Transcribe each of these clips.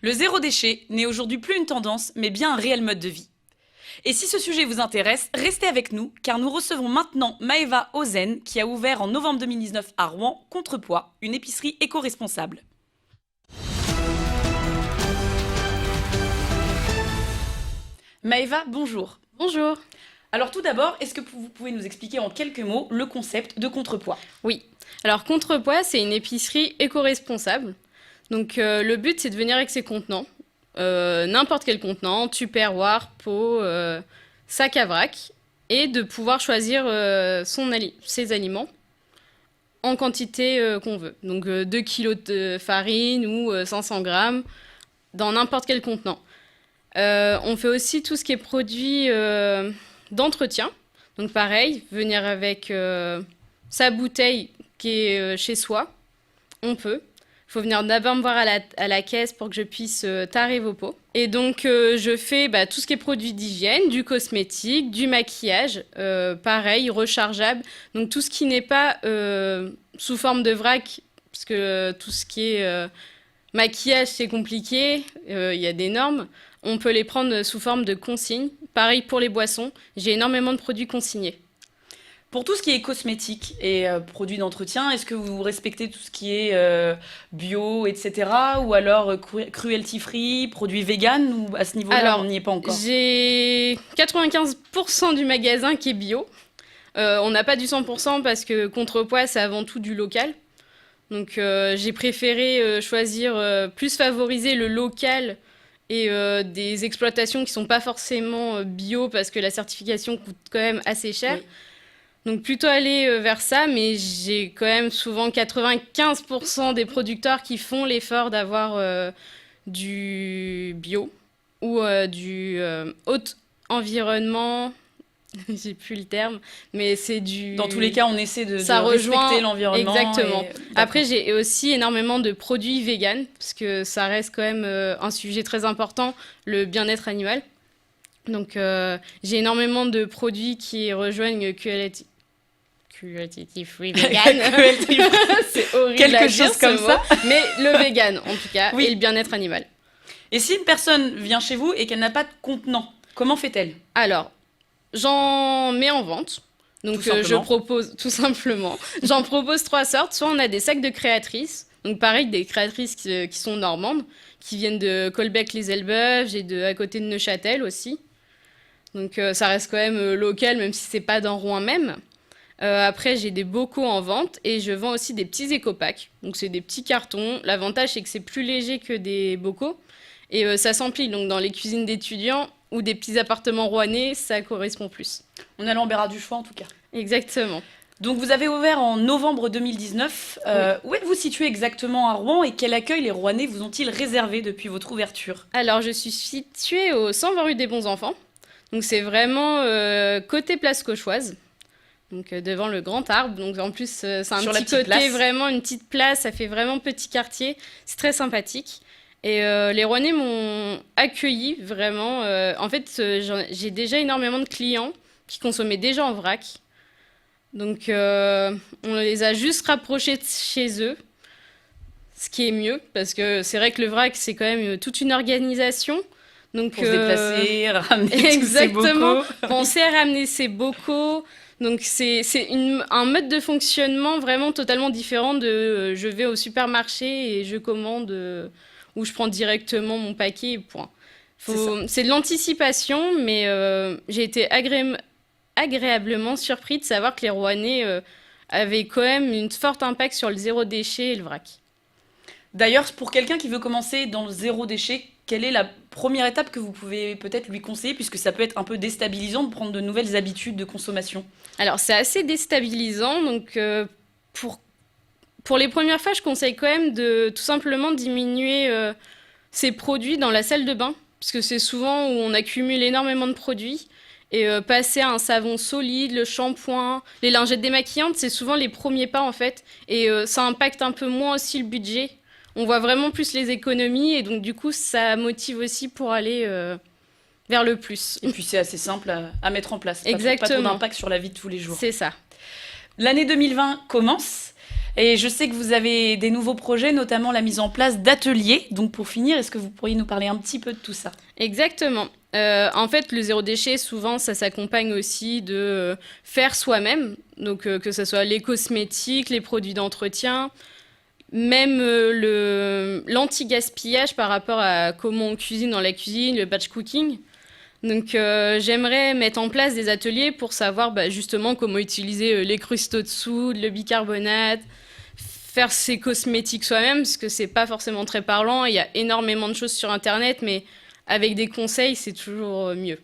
Le zéro déchet n'est aujourd'hui plus une tendance, mais bien un réel mode de vie. Et si ce sujet vous intéresse, restez avec nous, car nous recevons maintenant Maëva Ozen, qui a ouvert en novembre 2019 à Rouen, Contrepoids, une épicerie éco-responsable. Maëva, bonjour. Bonjour. Alors tout d'abord, est-ce que vous pouvez nous expliquer en quelques mots le concept de Contrepoids? Oui. Alors Contrepoids, c'est une épicerie éco-responsable. Donc le but, c'est de venir avec ses contenants. N'importe quel contenant, tupperware, pot, sac à vrac. Et de pouvoir choisir ses aliments en quantité qu'on veut. Donc 2 kilos de farine ou 500 grammes dans n'importe quel contenant. On fait aussi tout ce qui est produit d'entretien. Donc pareil, venir avec sa bouteille qui est chez soi, on peut. Il faut venir d'abord me voir à la caisse pour que je puisse tarer vos pots. Et donc je fais tout ce qui est produit d'hygiène, du cosmétique, du maquillage, pareil, rechargeable. Donc tout ce qui n'est pas sous forme de vrac, parce que tout ce qui est maquillage, c'est compliqué, il y a des normes. On peut les prendre sous forme de consignes. Pareil pour les boissons, j'ai énormément de produits consignés. Pour tout ce qui est cosmétique et produits d'entretien, est-ce que vous respectez tout ce qui est bio, etc. Ou alors cruelty-free, produits vegan, ou à ce niveau-là, Alors, on n'y est pas encore? J'ai 95% du magasin qui est bio. On n'a pas du 100% parce que Contrepoids, c'est avant tout du local. Donc j'ai préféré choisir, plus favoriser le local et des exploitations qui ne sont pas forcément bio parce que la certification coûte quand même assez cher. Oui. Donc plutôt aller vers ça, mais j'ai quand même souvent 95% des producteurs qui font l'effort d'avoir du bio ou du haut environnement, j'ai plus le terme, mais c'est du... Dans tous les cas, on essaie de Ça rejoint respecter l'environnement. exactement. D'accord. Après, j'ai aussi énormément de produits véganes, parce que ça reste quand même un sujet très important, le bien-être animal. Donc j'ai énormément de produits qui rejoignent Cruelty Free Vegan. Cruelty free. C'est horrible Quelque à dire, chose comme ce mot, ça. mais le vegan en tout cas, Oui. et le bien-être animal. Et si une personne vient chez vous et qu'elle n'a pas de contenant, comment fait-elle? Alors, j'en mets en vente. Donc Tout simplement. je propose, tout simplement, j'en propose 3 sortes. Soit on a des sacs de créatrices, donc pareil, des créatrices qui sont normandes, qui viennent de Colbec-les-Elbeuf, j'ai à côté de Neuchâtel aussi. Donc ça reste quand même local, même si c'est pas dans Rouen même. Après, j'ai des bocaux en vente et je vends aussi des petits éco-packs. Donc c'est des petits cartons. L'avantage, c'est que c'est plus léger que des bocaux. Et ça s'emplit. Donc dans les cuisines d'étudiants ou des petits appartements rouennais, ça correspond plus. On a l'embarras du choix en tout cas. Exactement. Donc vous avez ouvert en novembre 2019. Où êtes-vous situé exactement à Rouen et quel accueil les Rouennais vous ont-ils réservé depuis votre ouverture? Alors, je suis située au 120 rue des Bons Enfants. Donc c'est vraiment côté place Cauchoise. Donc devant le grand arbre. Donc en plus, c'est un Sur la petit petite côté, place. vraiment une petite place. Ça fait vraiment petit quartier. C'est très sympathique. Et les Rouennais m'ont accueilli vraiment. En fait, j'ai déjà énormément de clients qui consommaient déjà en vrac. Donc on les a juste rapprochés de chez eux. Ce qui est mieux, parce que c'est vrai que le vrac, c'est quand même toute une organisation. Donc, Pour se déplacer, ramener tous ces exactement, bocaux. penser à ramener ses bocaux. Donc c'est un mode de fonctionnement vraiment totalement différent de je vais au supermarché et je commande ou je prends directement mon paquet et point. C'est de l'anticipation, mais j'ai été agréablement surpris de savoir que les Rouennais avaient quand même une forte impact sur le zéro déchet et le vrac. D'ailleurs, pour quelqu'un qui veut commencer dans le zéro déchet, quelle est la première étape que vous pouvez peut-être lui conseiller, puisque ça peut être un peu déstabilisant de prendre de nouvelles habitudes de consommation? Alors c'est assez déstabilisant, donc pour les premières fois, je conseille quand même de tout simplement diminuer ses produits dans la salle de bain, parce que c'est souvent où on accumule énormément de produits. Et passer à un savon solide, le shampoing, les lingettes démaquillantes, c'est souvent les premiers pas en fait. Et ça impacte un peu moins aussi le budget. On voit vraiment plus les économies et donc du coup ça motive aussi pour aller vers le plus. Et puis c'est assez simple à mettre en place. Pas trop Exactement. d'impact sur la vie de tous les jours. C'est ça. L'année 2020 commence. Et je sais que vous avez des nouveaux projets, notamment la mise en place d'ateliers. Donc pour finir, est-ce que vous pourriez nous parler un petit peu de tout ça? Exactement. En fait, le zéro déchet, souvent, ça s'accompagne aussi de faire soi-même. Donc, que ce soit les cosmétiques, les produits d'entretien, même l'anti-gaspillage par rapport à comment on cuisine dans la cuisine, le batch cooking. Donc, j'aimerais mettre en place des ateliers pour savoir justement comment utiliser les cristaux de soude, le bicarbonate, faire ses cosmétiques soi-même, parce que c'est pas forcément très parlant. Il y a énormément de choses sur Internet, mais avec des conseils, c'est toujours mieux.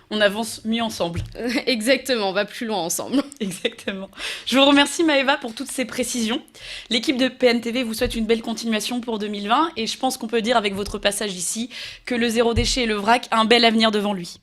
On avance mieux ensemble. Exactement, on va plus loin ensemble. Exactement. Je vous remercie Maëva pour toutes ces précisions. L'équipe de PNTV vous souhaite une belle continuation pour 2020 et je pense qu'on peut dire avec votre passage ici que le zéro déchet et le vrac a un bel avenir devant lui.